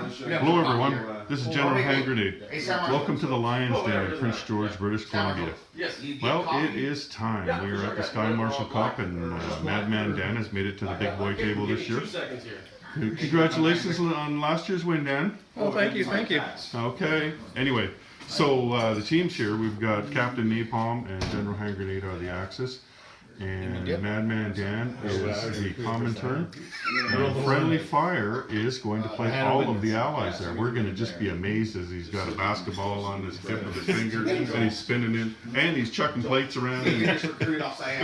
Hello everyone, this is General Hand Grenade. Welcome to the Lions Den in Prince George, British Columbia. Well, it is time. We are at the Sky Marshal Cup and Madman Dan has made it to the big boy table this year. Congratulations on last year's win, Dan. Oh, thank you. Okay, anyway, so the teams here, we've got Captain Napalm and General Hand Grenade are the Axis. And Madman Dan is the Comintern. And Friendly Fire is going to play all of the allies there. We're going to just be amazed as he's got a basketball on his tip of his finger and he's spinning it and he's chucking plates around.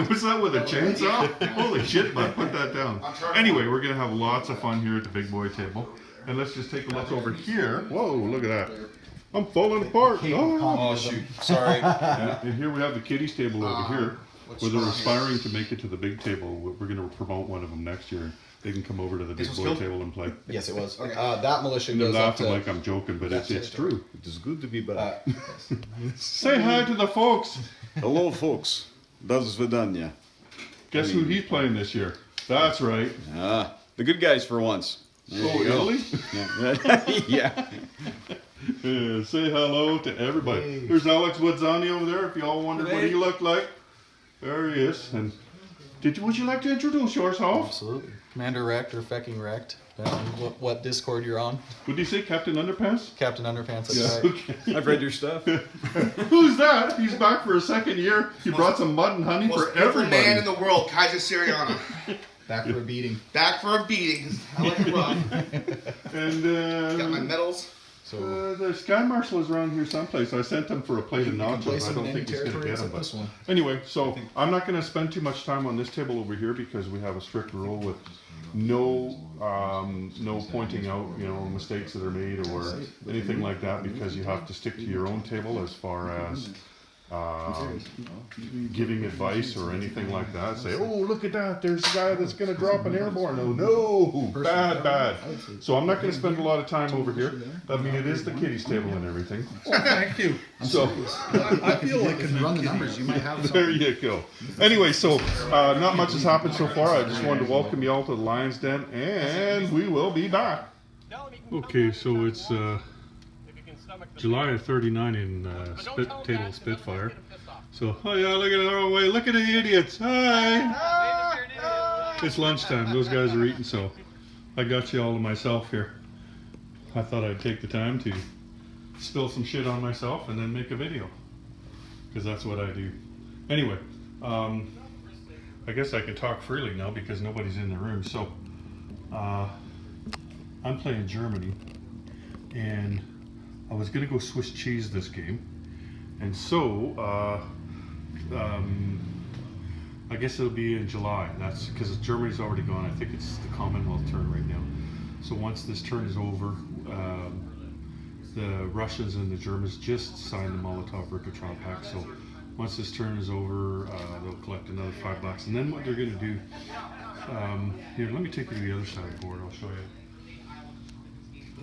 Was that with a chainsaw? Holy shit, bud, put that down. Anyway, we're going to have lots of fun here at the big boy table. And let's just take a look over here. Whoa, look at that. I'm falling apart. Oh shoot, sorry. And here we have the kiddies table over here. Where they're aspiring to make it to the big table. We're going to promote one of them next year. They can come over to the big boy table and play. Yes, it was. That militia They're goes up laughing to... like I'm joking, but it's true. It is good to be back. Say hi to the folks. Hello, folks. Das Svidania. Guess who he's playing this year? That's right. The good guys for once. Oh, Italy? Yeah. Yeah, say hello to everybody. Hey. There's Alex Woodzani over there. If you all wondered what he looked like, there he is. And would you like to introduce yourself? Absolutely. Commander Wrecked or Fecking Wrecked. What Discord you're on. Would you say Captain Underpants? Captain Underpants, that's yeah. right. Okay. I've read your stuff. Who's that? He's back for a second year. He brought some mud and honey for everybody. Man in the world, Kaiser Siriana. Back for a beating. Back for a beating, because I like it rough. And got my medals. The Sky Marshal is around here someplace. I sent him for a plate of nachos. I don't think he's going to get them. But anyway, so I'm not going to spend too much time on this table over here because we have a strict rule with no pointing out, mistakes that are made or anything like that, because you have to stick to your own table as far as giving advice or anything like that. Say, oh, look at that, there's a guy that's going to drop an airborne. Oh no, bad. So I'm not going to spend a lot of time over here. I mean, it is the kiddies table and everything. Oh, thank you. So I feel like if you run the numbers, you might have something. There you go. Anyway, so not much has happened so far. I just wanted to welcome you all to the Lions Den, and we will be back. Okay, so it's July of '39 in Table Spitfire. So, oh yeah, look at it our way. Look at the idiots. Hi. It's lunchtime. Those guys are eating, so I got you all to myself here. I thought I'd take the time to spill some shit on myself and then make a video, because that's what I do. Anyway, I guess I can talk freely now because nobody's in the room. So, I'm playing Germany, and I was going to go Swiss cheese this game, and so I guess it'll be in July. That's because Germany's already gone. I think it's the Commonwealth turn right now. So once this turn is over, the Russians and the Germans just signed the Molotov-Ribbentrop Pact. So once this turn is over, they'll collect another $5, and then what they're going to do. Here, let me take you to the other side of the board. I'll show you.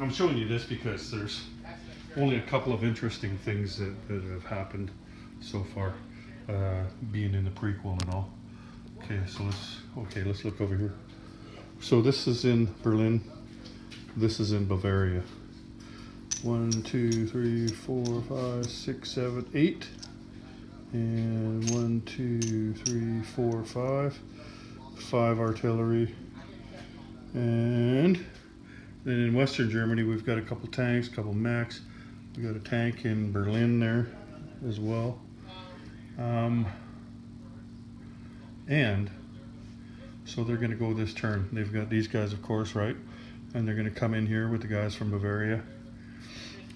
I'm showing you this because there's only a couple of interesting things that have happened so far, being in the prequel and all. Okay, so let's look over here. So this is in Berlin. This is in Bavaria. 1, 2, 3, 4, 5, 6, 7, 8. And 1, 2, 3, 4, 5. 5 artillery. And then in Western Germany, we've got a couple tanks, a couple mechs. We got a tank in Berlin there as well. And so they're going to go this turn. They've got these guys, of course, right? And they're going to come in here with the guys from Bavaria.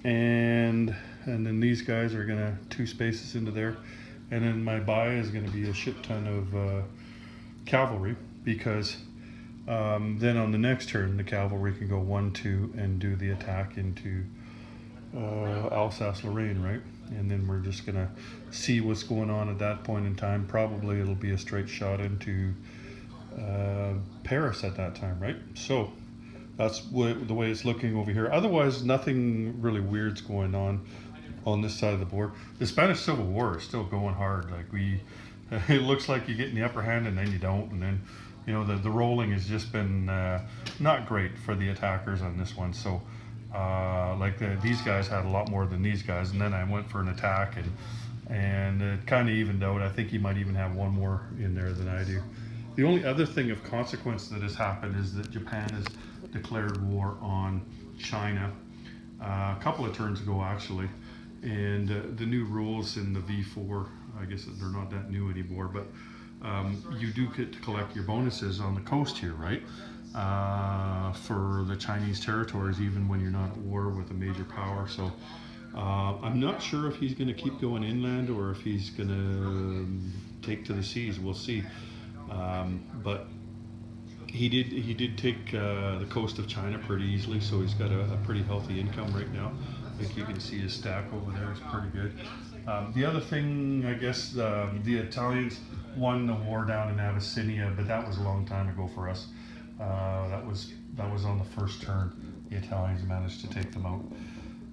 And then these guys are going to 2 spaces into there. And then my buy is going to be a shit ton of cavalry, because then on the next turn, the cavalry can go 1, 2 and do the attack into Alsace-Lorraine, right? And then we're just gonna see what's going on at that point in time. Probably it'll be a straight shot into Paris at that time, right? So that's the way it's looking over here. Otherwise, nothing really weird's going on this side of the board. The Spanish Civil War is still going hard. Like it looks like you get in the upper hand and then you don't, and then the rolling has just been not great for the attackers on this one. So These guys had a lot more than these guys, and then I went for an attack, and it kind of evened out. I think he might even have one more in there than I do. The only other thing of consequence that has happened is that Japan has declared war on China a couple of turns ago, actually. And the new rules in the V4, I guess they're not that new anymore, but you do get to collect your bonuses on the coast here, right? For the Chinese territories, even when you're not at war with a major power. So I'm not sure if he's going to keep going inland or if he's going to take to the seas. We'll see. But he did take the coast of China pretty easily, so he's got a pretty healthy income right now. I think you can see his stack over there is pretty good. The other thing, I guess, the Italians won the war down in Abyssinia, but that was a long time ago for us. That was on the first turn. The Italians managed to take them out.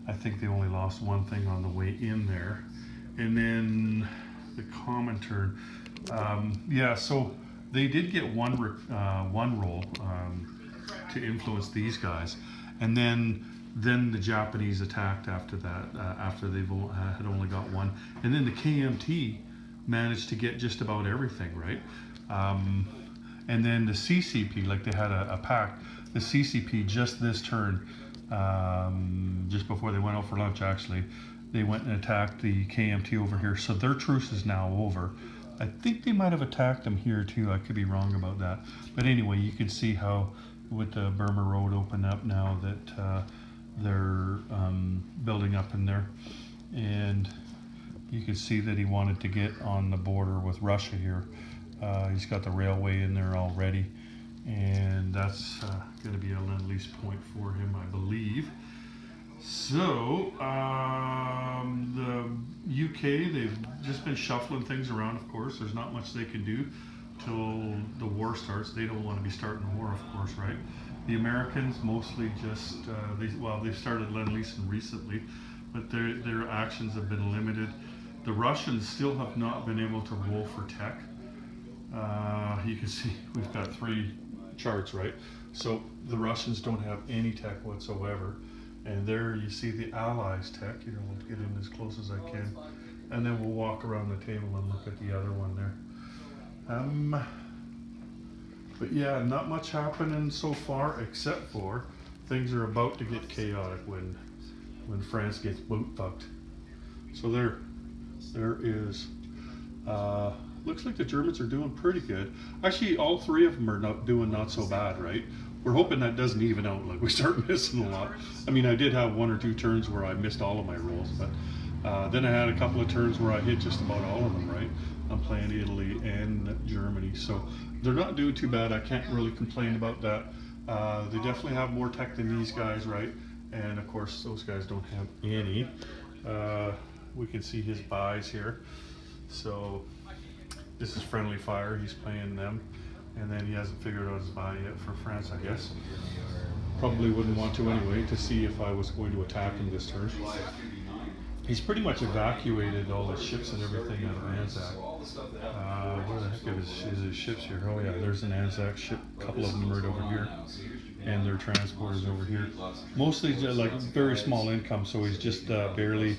I think they only lost one thing on the way in there, and then the common turn. So they did get one roll to influence these guys, and then the Japanese attacked after that. After they've had only got one, and then the KMT managed to get just about everything right. And then the CCP, like they had a pact. The CCP just this turn, just before they went out for lunch, actually, they went and attacked the KMT over here. So their truce is now over. I think they might have attacked them here too. I could be wrong about that. But anyway, you can see how with the Burma Road open up now that they're building up in there. And you can see that he wanted to get on the border with Russia here. He's got the railway in there already. And that's going to be a Lend-Lease point for him, I believe. So, the UK, they've just been shuffling things around, of course. There's not much they can do till the war starts. They don't want to be starting a war, of course, right? The Americans mostly just, they've started Lend-Leasing recently, but their actions have been limited. The Russians still have not been able to roll for tech. You can see we've got 3 charts, right? So the Russians don't have any tech whatsoever. And there you see the Allies tech. Here, we'll get in as close as I can. And then we'll walk around the table and look at the other one there. But yeah, not much happening so far, except for things are about to get chaotic when France gets boot fucked. So there is, looks like the Germans are doing pretty good. Actually, all 3 of them are not so bad, right? We're hoping that doesn't even out, like we start missing a lot. I mean, I did have 1 or 2 turns where I missed all of my rolls, but then I had a couple of turns where I hit just about all of them, right? I'm playing Italy and Germany, so they're not doing too bad. I can't really complain about that. They definitely have more tech than these guys, right? And of course, those guys don't have any. We can see his buys here. So this is Friendly Fire, he's playing them. And then he hasn't figured out his buy yet for France, I guess. Probably wouldn't want to anyway, to see if I was going to attack him this turn. He's pretty much evacuated all the ships and everything out of Anzac. Where the heck is his ships here? Oh yeah, there's an Anzac ship, a couple of them right over here. And their transporters over here. Mostly like very small income, so he's just barely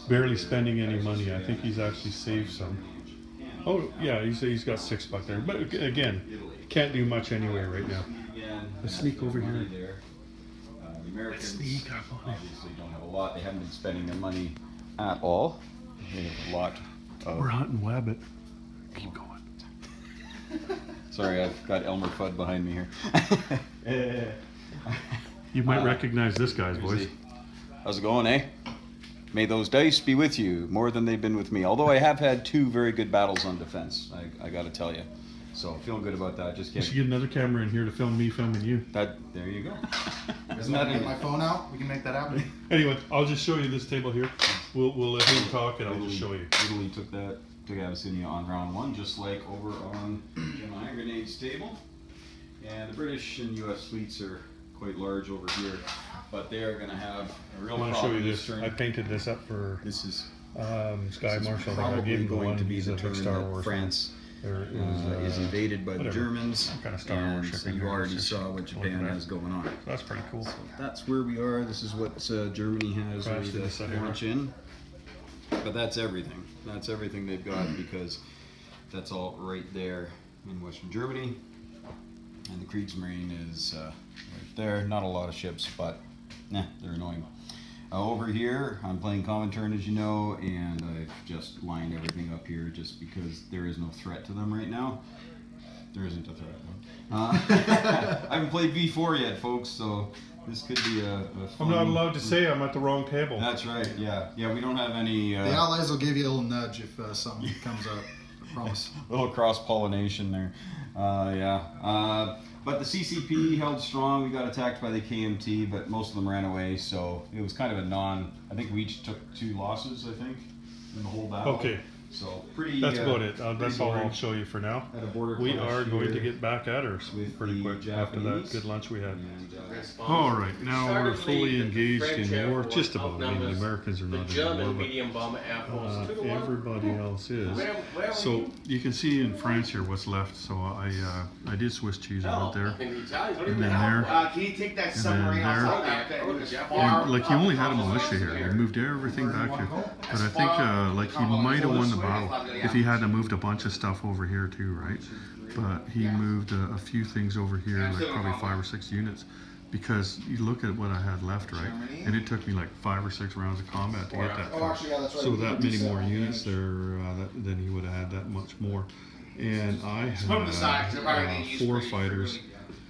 barely spending any money. I think he's actually saved some. Oh yeah, he's got $6 there. But again, can't do much anyway right now. Let's sneak over here. The Americans Sneak up on it. obviously don't have a lot. They haven't been spending their money at all. They have a lot of... We're hunting Wabbit. Keep going. Sorry, I've got Elmer Fudd behind me here. You might recognize this guy's voice. How's it going, eh? May those dice be with you more than they've been with me. Although I have had 2 very good battles on defense, I gotta tell you. So feeling good about that. Just You should getting get another camera in here to film me filming you. that. There you go. Isn't that get my phone out? We can make that happen. Anyway, I'll just show you this table here. We'll let him talk and I'll just show you. Italy took Abyssinia on round 1, just like over on Gemini Grenade's table. And the British and U.S. fleets are quite large over here, but they are going to have a real I want to show problem you this this. turn. I painted this up for This is Sky this is Marshall. I probably gave him the going one. to be He's the a big turn Star that Wars France There is invaded by the whatever. Germans. Some kind of Star Wars And ship so in you there. already It's saw just what looking Japan at. has going on. That's pretty cool. That's where we are. This is what Germany has Crash ready to the to Sahara. launch in. But that's everything. That's everything they've got because that's all right there in Western Germany. And the Kriegsmarine is right there. Not a lot of ships, but they're annoying. Over here, I'm playing Comintern, as you know, and I've just lined everything up here just because there is no threat to them right now. There isn't a threat. I haven't played V4 yet, folks, so this could be a fun... I'm not allowed to say I'm at the wrong table. That's right, yeah. Yeah, we don't have any... The Allies will give you a little nudge if something comes up. I promise. little cross-pollination there. But the CCP held strong. We got attacked by the KMT, but most of them ran away, so it was kind of a I think we each took 2 losses, I think, in the whole battle. Okay. So pretty... That's about it. pretty That's all I'll boring. show you for now. Had a border We clash are going to here get back at her with pretty the quick after that Japanese. good lunch we had. And, All right, now Started we're fully believing that the engaged French in war. Air Force Just about. I mean, the outnumbers Americans are the not in German war, medium bomber Air Force but 2 to 1. everybody else is. Where So were you can see in France here what's left. So I did Swiss cheese out there, In the Italians don't and even then have there. one. Can you take that then submarine there. outside that? That And, is far And like you only had a up. militia here. They moved everything back here. But I think like he might have won the battle if he hadn't moved a bunch of stuff over here too, right? But he moved a few things over here, like probably 5 or 6 units, because you look at what I had left, right? And it took me like 5 or 6 rounds of combat to get that far. So that many more units there, then he would have had that much more. And I had 4 fighters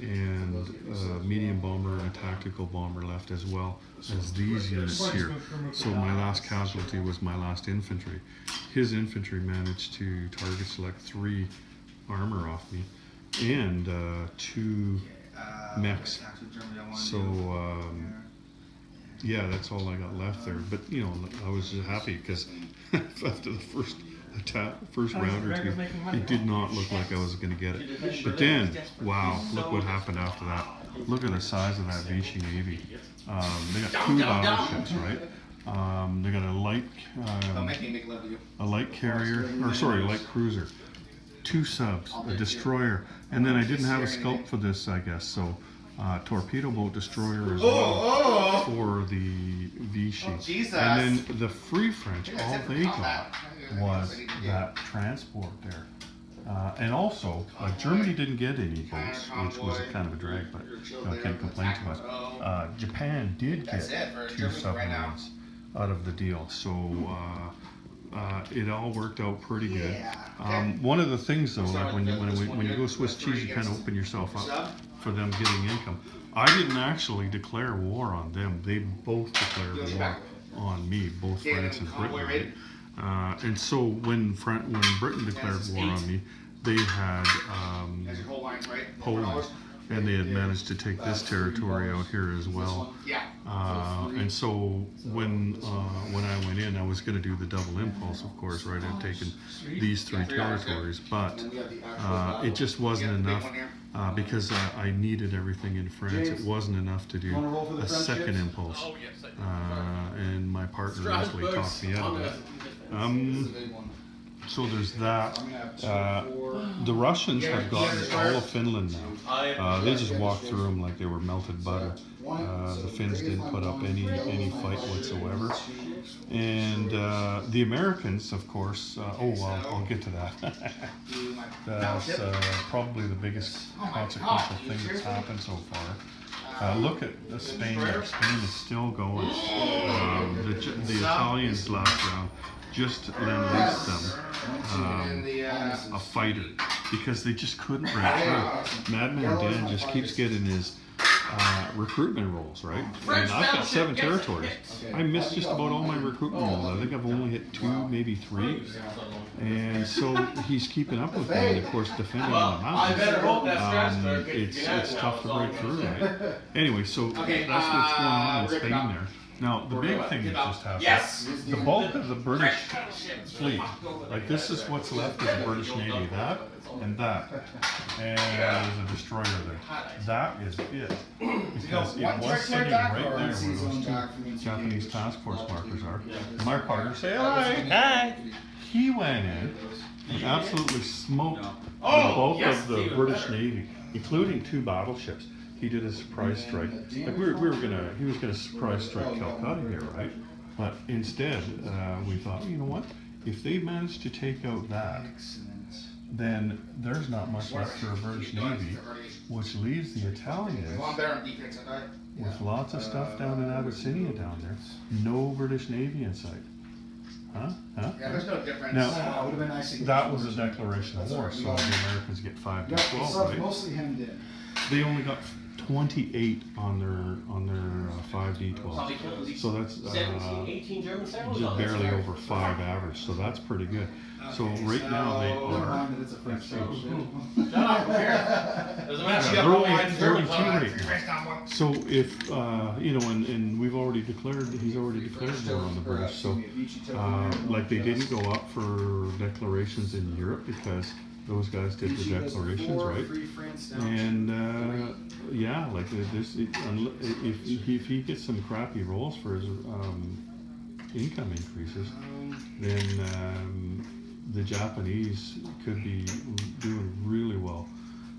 and a medium bomber and a tactical bomber left as well as these units here. So my last casualty was my last infantry. His infantry managed to target select 3 armor off me and 2 mechs. So yeah, that's all I got left there. But you know, I was just happy because after the first round or 2, it did not look like I was going to get it. But then, wow, look what happened after that. Look at the size of that Vichy Navy. They got 2 battleships, right? They got a light carrier, or sorry, light cruiser, 2 subs, a destroyer, and then I didn't have a scope for this, I guess, so torpedo boat destroyer as well for the Vichy. Jesus. And then the Free French, all they got was that transport there. And also, Germany didn't get any boats, which was a kind of a drag, but I can't complain too much. Japan did get 2 submarines out of the deal, so it all worked out pretty good. One of the things though, like when you go Swiss cheese, you kind of open yourself up for them getting income. I didn't actually declare war on them. They both declared war on me, both France and Britain. Right? And so when Britain declared war on me, they had Poland, and they had managed to take this territory out here as well. And so when I went in, I was going to do the double impulse, of course, right? I'd taken these 3 territories, but it just wasn't enough because I needed everything in France. It wasn't enough to do a second impulse, and my partner actually talked me out of it. So there's that. The Russians have gotten all of Finland now. They just walked through them like they were melted butter. The Finns didn't put up any fight whatsoever. And the Americans, of course, I'll get to that. That's probably the biggest consequential thing that's happened so far. Look at Spain. Spain is still going. The Italians last round just lend-leased them a fighter because they just couldn't break through. Madman Dan just keeps getting his recruitment rolls, right? And I've got 7 territories. I missed just about all my recruitment rolls. I think I've only hit 2, maybe 3. And so he's keeping up with me, and of course defending on the mountains. It's tough to break through, right? Anyway, so that's what's going on in Spain there. Now, the big thing that just happened, the bulk of the British fleet, like this is what's left of the British Navy, that and that, and there's a destroyer there. That is it, because it was sitting right there where those 2 Japanese task force markers are. And my partner said, hi. He went in, absolutely smoked No. both yes, of the even British better. Navy, including 2 battleships. He did a surprise strike. Like he was gonna surprise strike Calcutta here, right? But instead, we thought, you know what? If they manage to take out that, then there's not much left for a British Navy, which leaves the Italians Well, I'm better on defense than I. with lots of stuff down in Abyssinia down there. No British Navy in sight. Huh? Yeah, there's no difference. Now, It would have been nice to get that some was a original. declaration of That's war, all right, so we got the it. Americans get 5 to Yeah, 12, it's right? mostly hemmed in. They only got 28 on their 5D12. Probably killed at least So that's 17, 18 German sailors just on this barely fire. over 5 average, so that's pretty good. So right now they Never are. mind that it's a French ship. Shut up, come here. Doesn't matter. Yeah, You're early- going German early fire. two right now. So if you know, and we've already declared, he's already declared war on the British. So like they didn't go up for declarations in Europe because those guys did the declarations, right? And yeah, like if he gets some crappy rolls for his income increases, then the Japanese could be doing really well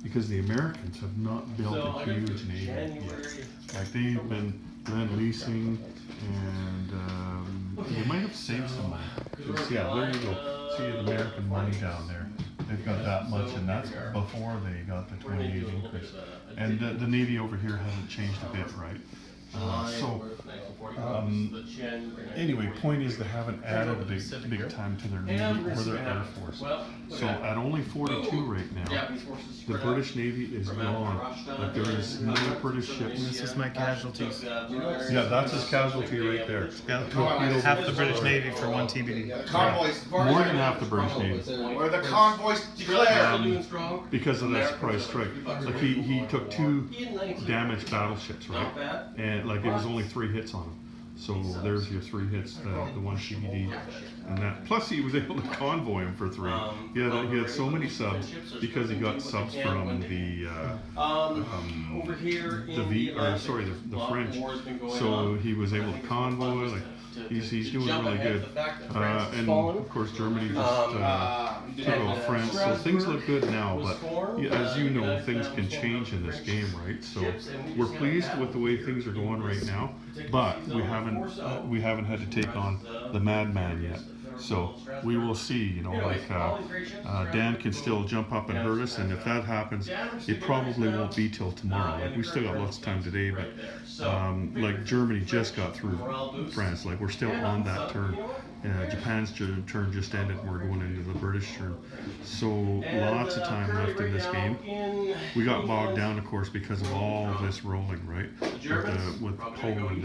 because the Americans have not built So a I got huge navy yet. January. Like they've been leasing, and they might have saved some money. 'Cause, yeah, there you go. See the American money down there. They've got that much, and that's before they got the 28 increase. And the Navy over here hasn't changed a bit, right? Anyway, point is they haven't added a big time to their Navy or their Air Force. So at only 42 right now, Japanese forces the spread out. British Navy is gone. Like there is no British ships. This is my casualties. Yeah, that's his casualty right there. Half the British Navy for 1 TBD. The convoys. More than half the British Navy. Where the convoys declare. Because of that surprise strike. Like he took 2 damaged battleships, right? Not bad. And like it was only 3 hits on him. So there's your 3 hits, the 1 CBD, and that. Plus he was able to convoy him for 3. He had so many subs because he got subs from the over here the the French. So he was able to convoy. Like he's doing really good. And of course Germany just took out France. So things look good now. But as you know, things can change in this game, right? So we're pleased with the way things are going right now. But we haven't had to take on the madman yet. So we will see, you know, like Dan can still jump up and hurt us, and if that happens, it probably won't be till tomorrow. Like we still got lots of time today, but like Germany just got through France. Like we're still on that turn. Japan's turn just ended. And we're going into the British turn. So lots of time left in this game. We got bogged down, of course, because of all of this rolling, right? With Poland,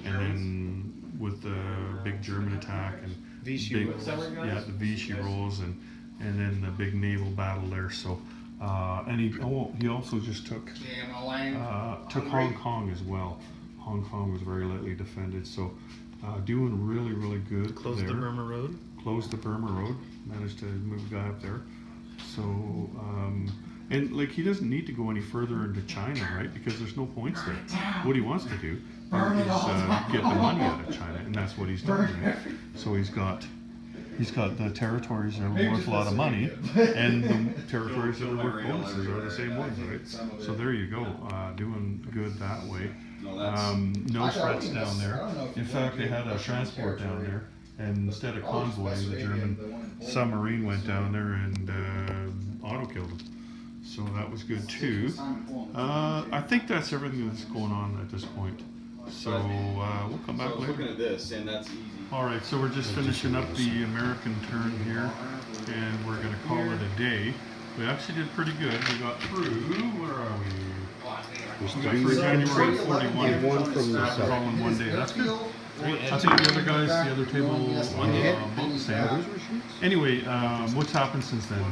and then with the big German attack and Vichy big, yeah, the Vichy rolls, and then the big naval battle there. So and he also just took Hong Kong as well. Hong Kong was very lightly defended, so doing really good. Close there. the Burma Road. Closed the Burma Road. Managed to move a guy up there. So and like he doesn't need to go any further into China, right? Because there's no points there. What he wants to do is get the money out of China, and that's what he's doing. Right? So he's got the territories that are worth a lot of money, and the territories that are worth bonuses are the same ones, right? So there you go, doing good that way. No threats down there. In fact, they had a transport down there, and instead of convoying, the German submarine went down there and auto-killed them. So that was good too. I think that's everything that's going on at this point. So we'll come back So I was looking later. at this, and that's easy. All right, so we're just finishing up the American turn here, and we're going to call it a day. We actually did pretty good. We got through, where are we? We got through January 41. One from the That was all in one day. That's good. I think the other guys, the other table, both the same. Anyway, what's happened since then?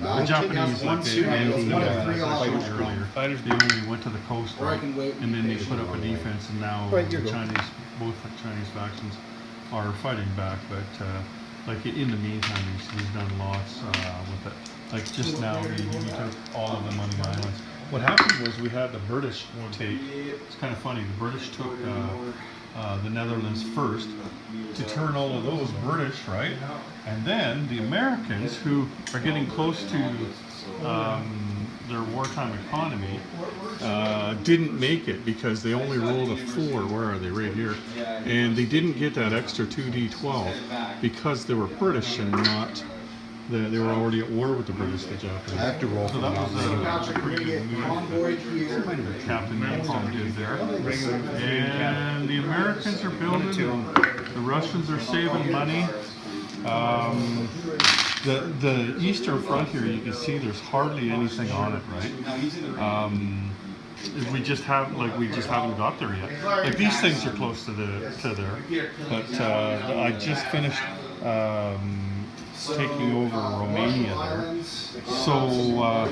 The Japanese, like they showed earlier, they only went to the coast, right? And then they put up a defense, and now the Chinese, both the Chinese factions are fighting back. But like in the meantime, he's done lots with it. Like just now, he took all of the Money Islands. What happened was we had the British take. It's kind of funny. The British took the Netherlands first, to turn all of those British, right? And then the Americans, who are getting close to their wartime economy, didn't make it because they only rolled a 4. Where are they? Right here. And they didn't get that extra 2d12 because they were British and not. They were already at war with the British, the Japanese. I have to roll So for that that. was a pretty good move that Captain Napalm did there. And the Americans are building, the Russians are saving money. The Eastern Front here, you can see there's hardly anything on it, right? We just haven't got there yet. Like these things are close to there, but I just finished taking over Romania there, so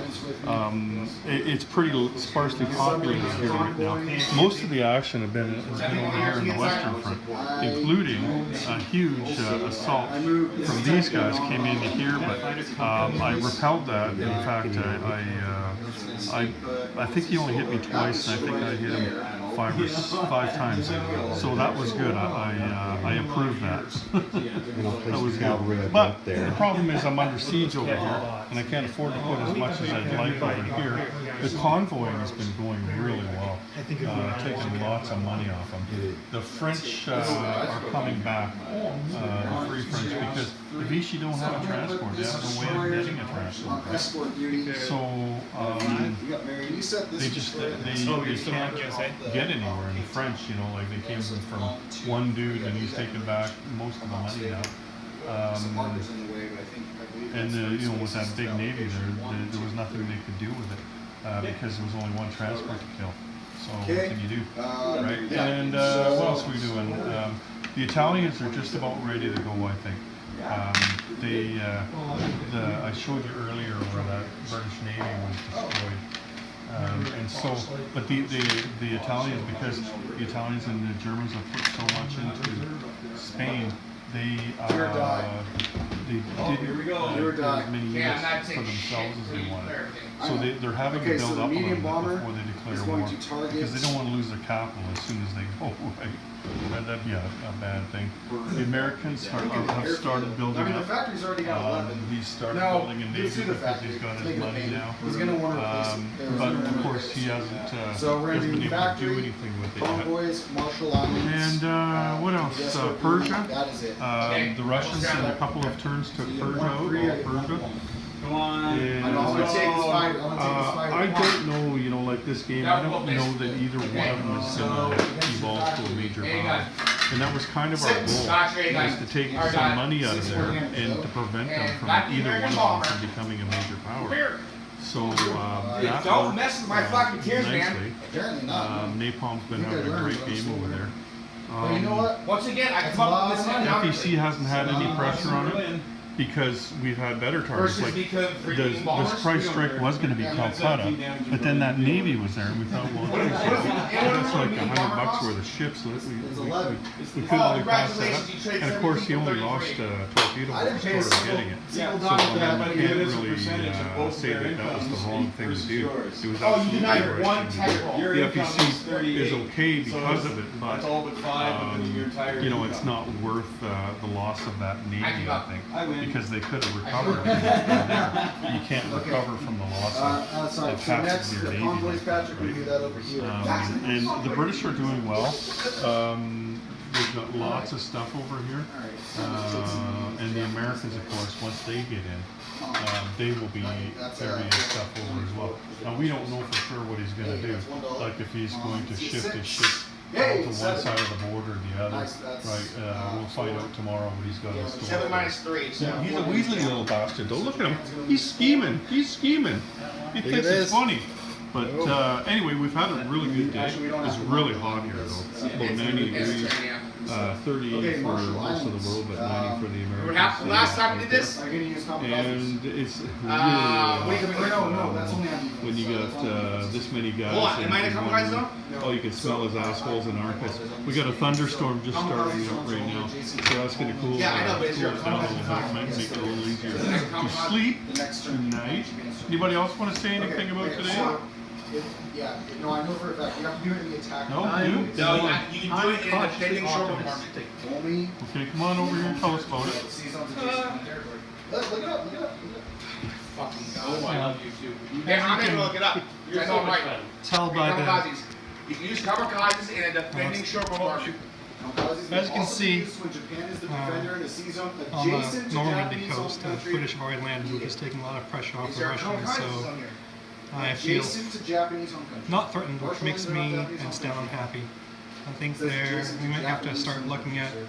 it's pretty sparsely populated here right now. Most of the action has been over here in the Western Front, including a huge assault from these guys came into here, but I repelled that. In fact, I think he only hit me twice, and I think I hit him five times. So that was good. I approved that. That was good. But the problem is I'm under siege over here, and I can't afford to put as much as I'd like over here. The convoying has been going really well, taking lots of money off them. The French are coming back, the Free French, because the Vichy don't have a transport. They have no way of getting a transport. Right? So they can't get anywhere. And the French, you know, like they came from one dude and he's taken back most of the money now. And you know, with that big navy there was nothing they could do with it because there was only one transport to kill. So what can you do, right? And what else are we doing? The Italians are just about ready to go, I think. I showed you earlier where that British Navy was destroyed. And so, but the Italians, because the Italians and the Germans have put so much into Spain, they didn't get as many units for themselves as they wanted. So they're having to build up a little bit before they declare war, because they don't want to lose their capital as soon as they go, right? That'd be a bad thing. The Americans have started building the up. factory's already got 11. He's started Now, building a let's navy do the because he's factory. got his Think of the money navy. now. He's going to want to replace But of course he hasn't been able to do anything with it yet. Convoys, Marshall Islands. And what else? Persia. That is it. The Russians in a couple of turns took Persia out, all Persia. Come on. And, I'm gonna take this fight. I'm gonna take this fight. I don't know, you know, like this game, I don't know that either one of them is going to evolve to a major power. And that was kind of our goal, was to take some money out of there and to prevent them from either one of them from becoming a major power. So that Don't worked, mess with my fucking tears, man. nicely. Apparently not. Napalm's been having a great game over there. But you know what? Once again, I come up with this money. FEC hasn't had any pressure on it because we've had better targets. Versus Like because this price strike was going to be Calcutta, but then that Navy was there, and we thought, well, that's like $100 worth of ships. So we couldn't really pass that up. And of course, he only lost torpedo boats short of getting it. So I mean, you can't really say that that was the wrong thing to do. It was Oh, you absolutely denied the right one thing to do. tech roll. The FEC is okay because of it, but That's all but 5 within your entire you know, it's not worth the loss of that Navy, I think, I win. because they could have recovered. You can't recover from the loss Sorry. of So half next, of your the Navy. convoys, like that, Patrick, we right? do that over here. And the British are doing well. They've got lots of stuff over here. And the Americans, of course, once they get in, they will be carrying stuff over as well. Now, we don't know for sure what he's going to do. Like if he's going to shift his ship out to one side of the border or the other. Right? We'll find out tomorrow what he's got in store. 7-3. So He's a Weasley little bastard, though. Look at him. He's scheming. He's scheming. He thinks this. it's funny. But anyway, we've had a really good day. It's really hot here, though. About 90 degrees. 38 for most of the world, but 90 for the Americans. what happened last time we did this? Are you going to use common And it's really No, that's only on when you got this many guys. Hold on, am I in a in couple one guys room. though? Oh, you can smell his assholes and armpits. We got a thunderstorm just starting up right now, so that's gonna cool, Yeah, I know, but is cool there it a down a common little bit. Might make it a little easier to sleep the next turn. tonight. Anybody else want to say anything about today? No, I know for a fact. You have to do it in the attack. No, I'm- you? No, you can do it in the cautiously defending short optimistic. Only. Okay, come on over here and tell us about it. Seasons adjacent territory. Look it up. Look it up. Fucking Oh, I God. love you too. Hey, I'm gonna look it up. You're I so know I'm much right. fun. Tell by the, Kamikazes. You can use kamikazes in a defending short bombardment. As you can see, when Japan is the defender in a sea zone on the adjacent to Normandy Japanese coast, home the country. British have already landed, which is taking a lot of pressure off Is the there Russians. kamikazes So on here? I feel Adjacent to Japanese home country. not threatened, which Marshall makes Islands are me not Japanese and home Stan country. unhappy. I think Says there adjacent we might have to Japanese start home looking at country.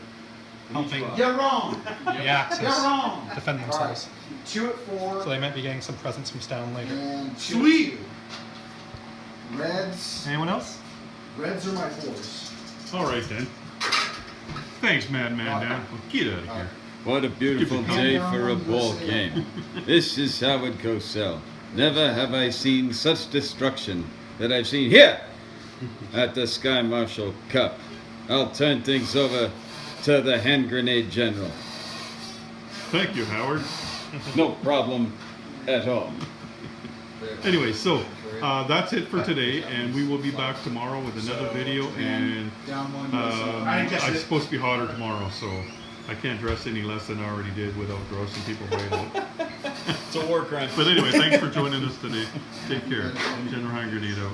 helping You're wrong. the You're Axis wrong. defend All themselves. right. 2 at 4. So they might be getting some presents from Stan later. And 2 Sweet. at 2. Reds. Anyone else? Reds are my 4s. All right then. Thanks, Madman Dan. Well, get out of here. What a beautiful day for a ball game. This is Howard Cosell. Never have I seen such destruction that I've seen here at the Sky Marshal Cup. I'll turn things over to the hand grenade general. Thank you, Howard. No problem at all. Anyway, so that's it for today, and we will be back tomorrow with another video. And Down 1. I guess I'm it- supposed to be hotter tomorrow, so I can't dress any less than I already did without grossing people right out. It's a war crime. But anyway, thanks for joining us today. Take care. General Hand Grenade out.